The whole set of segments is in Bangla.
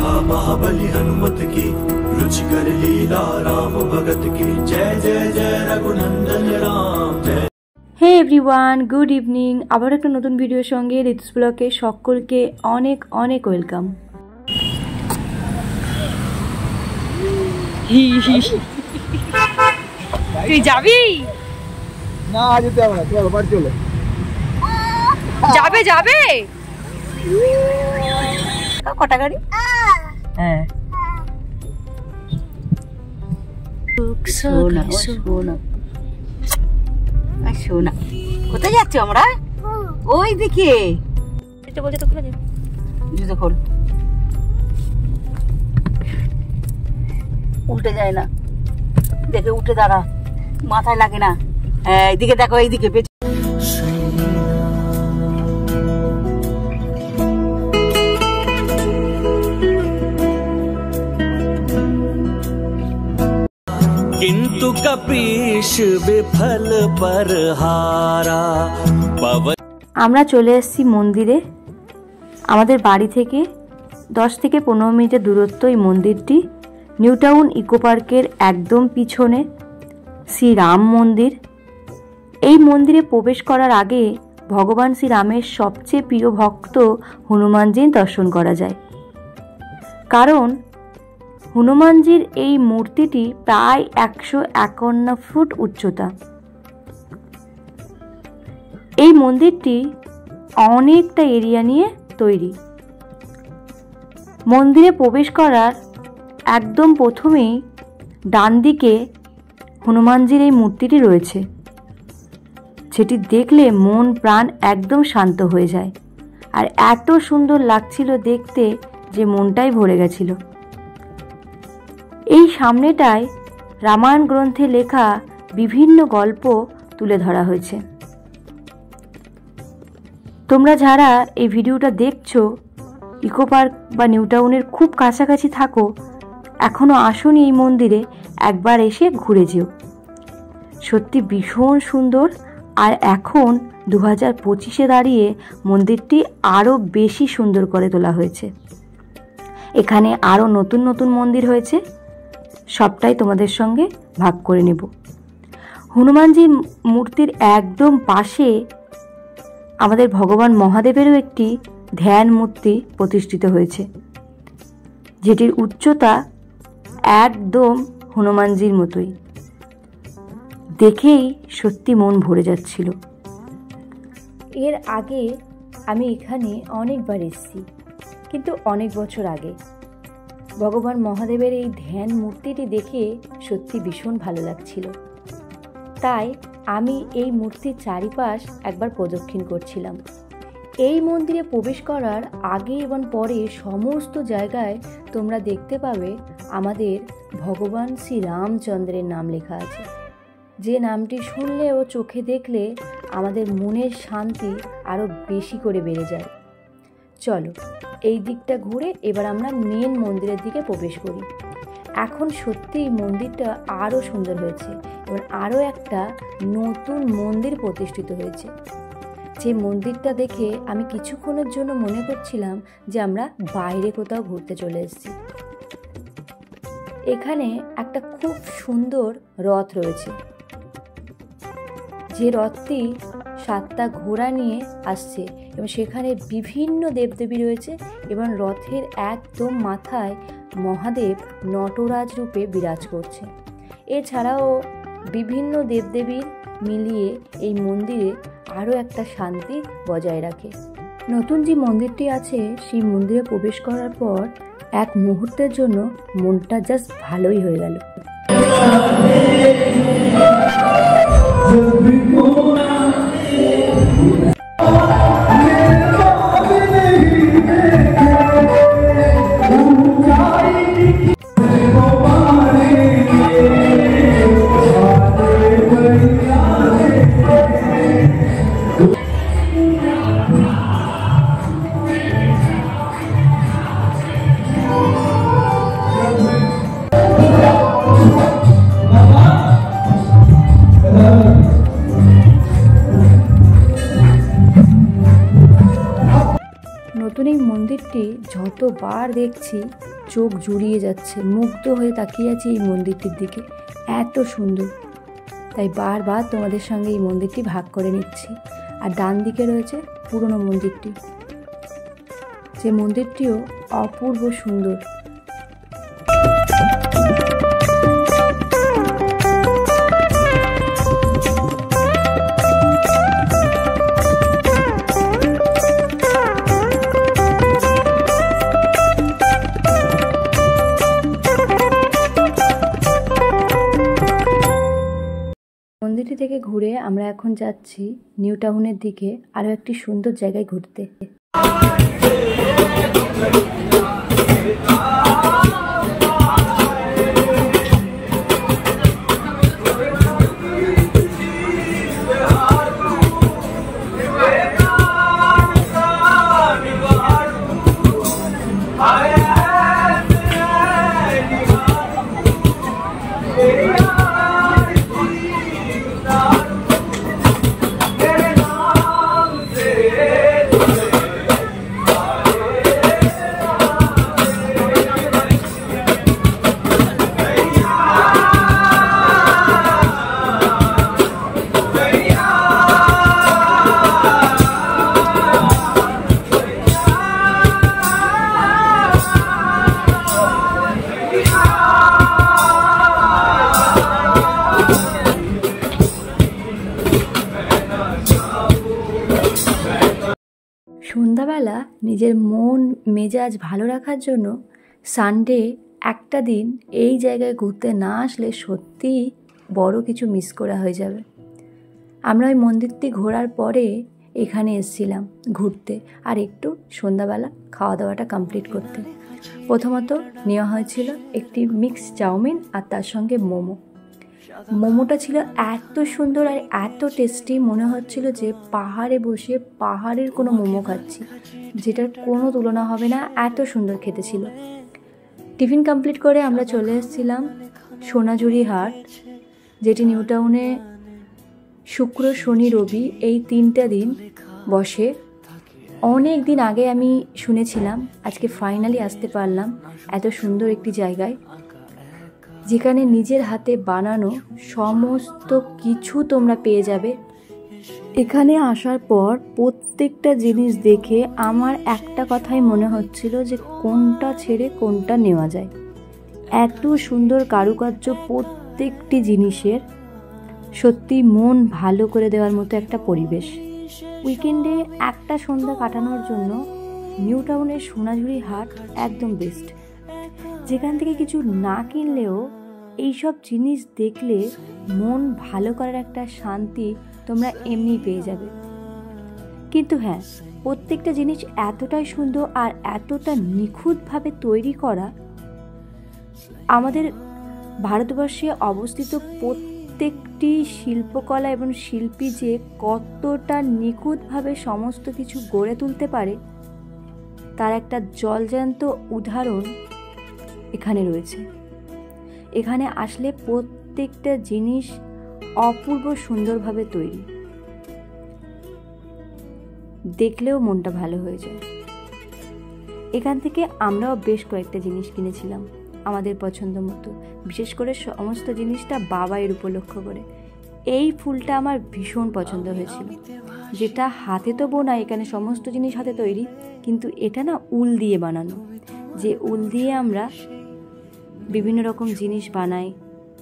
कथा महाबली हनुमत की, रुचिकर लीला राम भगत की। जय जय जय रघुनंदन राम जय। Hey everyone, good evening. আবার একটা নতুন ভিডিওর সঙ্গে ঋতুস ব্লগে সকলকে অনেক অনেক ওয়েলকাম। তুই যাবি না? যেতে হবে না, চলো বাড়ি চলে। যাবে যাবে কটা গাড়ি? হ্যাঁ শোনা শোনা, কোথায় যাচ্ছ আমরা? ওই দিকে জুতো খোল, উল্টে যায় না, দেখে উঠে দাঁড়া, মাথায় লাগে না। এইদিকে দেখো, এইদিকে किंतु कपीश विफल पर हारा पवन। আমরা চলে এসেছি মন্দিরে। আমাদের বাড়ি থেকে 10 থেকে 15 মিনিটের দূরত্ব এই মন্দিরটি। নিউ টাউন ইকো পার্কের একদম পিছনে শ্রীরাম মন্দির। এই মন্দিরে প্রবেশ করার আগে ভগবান শ্রীরামের সবচেয়ে প্রিয় ভক্ত হনুমানজির দর্শন করা যায়। কারণ হনুমানজির এই মূর্তিটি প্রায় 151 ফুট উচ্চতা। এই মন্দিরটি অনেকটা এরিয়া নিয়ে তৈরি। মন্দিরে প্রবেশ করার একদম প্রথমেই ডান দিকে হনুমানজির এই মূর্তিটি রয়েছে, যেটি দেখলে মন প্রাণ একদম শান্ত হয়ে যায়। আর এত সুন্দর লাগছিল দেখতে যে মনটাই ভরে গেছিল। এই সামনেটায় রামায়ণ গ্রন্থে লেখা বিভিন্ন গল্প তুলে ধরা হয়েছে। তোমরা যারা এই ভিডিওটা দেখছো, ইকো পার্ক বা নিউ টাউনের খুব কাছাকাছি থাকো, এখনও আসোনি এই মন্দিরে, একবার এসে ঘুরে যেও। সত্যি ভীষণ সুন্দর। আর এখন 2025-এ দাঁড়িয়ে মন্দিরটি আরও বেশি সুন্দর করে তোলা হয়েছে। এখানে আরও নতুন নতুন মন্দির হয়েছে, সবটাই তোমাদের সঙ্গে ভাগ করে নেব। হনুমানজির মূর্তির একদম পাশে আমাদের ভগবান মহাদেবেরও একটি ধ্যান মূর্তি প্রতিষ্ঠিত হয়েছে, যেটির উচ্চতা একদম হনুমানজির মতোই। দেখেই সত্যি মন ভরে যাচ্ছিল। এর আগে আমি এখানে অনেকবার এসেছি, কিন্তু অনেক বছর আগে। ভগবান মহাদেবের এই ধ্যান মূর্তিটি দেখে সত্যি ভীষণ ভালো লাগছিল। তাই আমি এই মূর্তির চারিপাশ একবার প্রদক্ষিণ করছিলাম। এই মন্দিরে প্রবেশ করার আগে এবং পরে সমস্ত জায়গায় তোমরা দেখতে পাবে আমাদের ভগবান শ্রীরামচন্দ্রের নাম লেখা আছে, যে নামটি শুনলে ও চোখে দেখলে আমাদের মনের শান্তি আরও বেশি করে বেড়ে যায়। চলো এই দিকটা ঘুরে এবার আমরা মেন মন্দিরের দিকে প্রবেশ করি। এখন সত্যিই মন্দিরটা আরও সুন্দর হয়েছে এবং আরও একটা নতুন মন্দির প্রতিষ্ঠিত হয়েছে। যে মন্দিরটা দেখে আমি কিছুক্ষণের জন্য মনে করছিলাম যে আমরা বাইরে কোথাও ঘুরতে চলে এসেছি। এখানে একটা খুব সুন্দর রথ রয়েছে, যে রথটি 7টা ঘোড়া নিয়ে আসছে এবং সেখানে বিভিন্ন দেবদেবী রয়েছে এবং রথের একদম মাথায় মহাদেব নটরাজ রূপে বিরাজ করছে। এছাড়াও বিভিন্ন দেবদেবীর মিলিয়ে এই মন্দিরে আরও একটা শান্তি বজায় রাখে। নতুন যে মন্দিরটি আছে সেই মন্দিরে প্রবেশ করার পর এক মুহূর্তের জন্য মনটা জাস্ট ভালোই হয়ে গেল। নতুন এই মন্দিরটি যতবার দেখছি চোখ জুড়িয়ে যাচ্ছে, মুগ্ধ হয়ে তাকিয়ে আছি এই মন্দিরটির দিকে, এত সুন্দর। তাই বারবার তোমাদের সঙ্গে এই মন্দিরটি ভাগ করে নিচ্ছি। আর ডান দিকে রয়েছে পুরনো মন্দিরটি, যে মন্দিরটিও অপূর্ব সুন্দর। মন্দিরটি থেকে ঘুরে আমরা এখন যাচ্ছি নিউ টাউনের দিকে, আরও একটি সুন্দর জায়গায় ঘুরতে। সন্ধ্যাবেলা নিজের মন মেজাজ ভালো রাখার জন্য সানডে একটা দিন এই জায়গায় ঘুরতে না আসলে সত্যিই বড় কিছু মিস করা হয়ে যাবে। আমরা ওই মন্দিরটি ঘোরার পরে এখানে এসেছিলাম ঘুরতে আর একটু সন্ধ্যাবেলা খাওয়া দাওয়াটা কমপ্লিট করতে। প্রথমত নেওয়া হয়েছিল একটি মিক্স চাউমিন আর তার সঙ্গে মোমো। মোমোটা ছিল এত সুন্দর আর এত টেস্টি, মনে হচ্ছিল যে পাহাড়ে বসে পাহাড়ের কোনো মোমো খাচ্ছি, যেটার কোনো তুলনা হবে না, এত সুন্দর খেতে ছিল। টিফিন কমপ্লিট করে আমরা চলে এসেছিলাম সোনাঝুরি হাট, যেটি নিউ টাউনে শুক্র শনি রবি এই 3টা দিন বসে। অনেক দিন আগে আমি শুনেছিলাম, আজকে ফাইনালি আসতে পারলাম এত সুন্দর একটি জায়গায়, যেখানে নিজের হাতে বানানো সমস্ত কিছু তোমরা পেয়ে যাবে। এখানে আসার পর প্রত্যেকটা জিনিস দেখে আমার একটা কথাই মনে হচ্ছিল যে কোনটা ছেড়ে কোনটা নেওয়া যায়। এত সুন্দর কারুকার্য প্রত্যেকটি জিনিসের, সত্যি মন ভালো করে দেওয়ার মতো একটা পরিবেশ। উইকেন্ডে একটা সন্ধ্যা কাটানোর জন্য নিউ টাউনের সোনাঝুরি হাট একদম বেস্ট, যেখান থেকে কিছু না কিনলেও এইসব জিনিস দেখলে মন ভালো করার একটা শান্তি তোমরা এমনি পেয়ে যাবে। কিন্তু হ্যাঁ, প্রত্যেকটা জিনিস এতটাই সুন্দর আর এতটা নিখুঁতভাবে তৈরি করা, আমাদের ভারতবর্ষে অবস্থিত প্রত্যেকটি শিল্পকলা এবং শিল্পী যে কতটা নিখুঁতভাবে সমস্ত কিছু গড়ে তুলতে পারে তার একটা জলজ্যান্ত উদাহরণ এখানে রয়েছে। এখানে আসলে প্রত্যেকটা জিনিস অপূর্ব সুন্দরভাবে তৈরি, দেখলেও মনটা ভালো হয়ে যায়। এখান থেকে আমরাও বেশ কয়েকটা জিনিস কিনেছিলাম আমাদের পছন্দ মতো, বিশেষ করে সমস্ত জিনিসটা বাবাইয়ের উপলক্ষ করে। এই ফুলটা আমার ভীষণ পছন্দ হয়েছিল, যেটা হাতে তো বোনা, এখানে সমস্ত জিনিস হাতে তৈরি, কিন্তু এটা না উল দিয়ে বানানো। যে উল দিয়ে আমরা বিভিন্ন রকম জিনিস বানাই,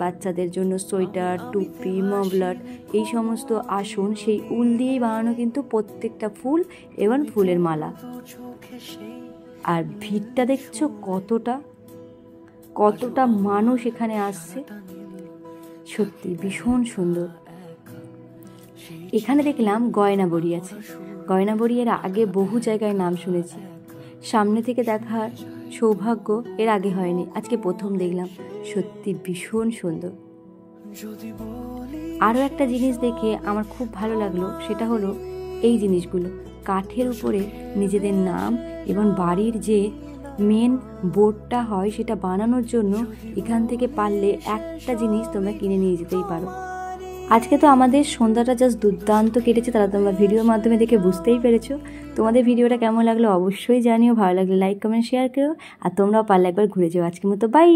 বাচ্চাদের জন্য সোয়েটার, টুপি, মফলার, এই সমস্ত আসন সেই উল দিয়েই বানানো কিন্তু প্রত্যেকটা ফুল এবং ফুলের মালা। আর ভিড়টা দেখছো কতটা মানুষ এখানে আসছে, সত্যি ভীষণ সুন্দর। এখানে দেখলাম গয়না বড়ি আছে। গয়না বড়ি এর আগে বহু জায়গায় নাম শুনেছি, সামনে থেকে দেখার সৌভাগ্য এর আগে হয়নি, আজকে প্রথম দেখলাম, সত্যি ভীষণ সুন্দর। আরও একটা জিনিস দেখে আমার খুব ভালো লাগলো, সেটা হলো এই জিনিসগুলো কাঠের উপরে নিজেদের নাম এবং বাড়ির যে মেন বোর্ডটা হয় সেটা বানানোর জন্য এখান থেকে পারলে একটা জিনিস তোমরা কিনে নিয়ে যেতেই পারো। আজকে তো আমাদের সন্ধ্যাটা জাস্ট দুর্দান্ত কেটেছে, তারা তোমরা ভিডিওর মাধ্যমে দেখে বুঝতেই পেরেছো। তোমাদের ভিডিওটা কেমন লাগলো অবশ্যই জানিও, ভালো লাগলে লাইক কমেন্ট শেয়ার করো, আর তোমরাও পারলে একবার ঘুরে যাও। আজকের মতো বাই।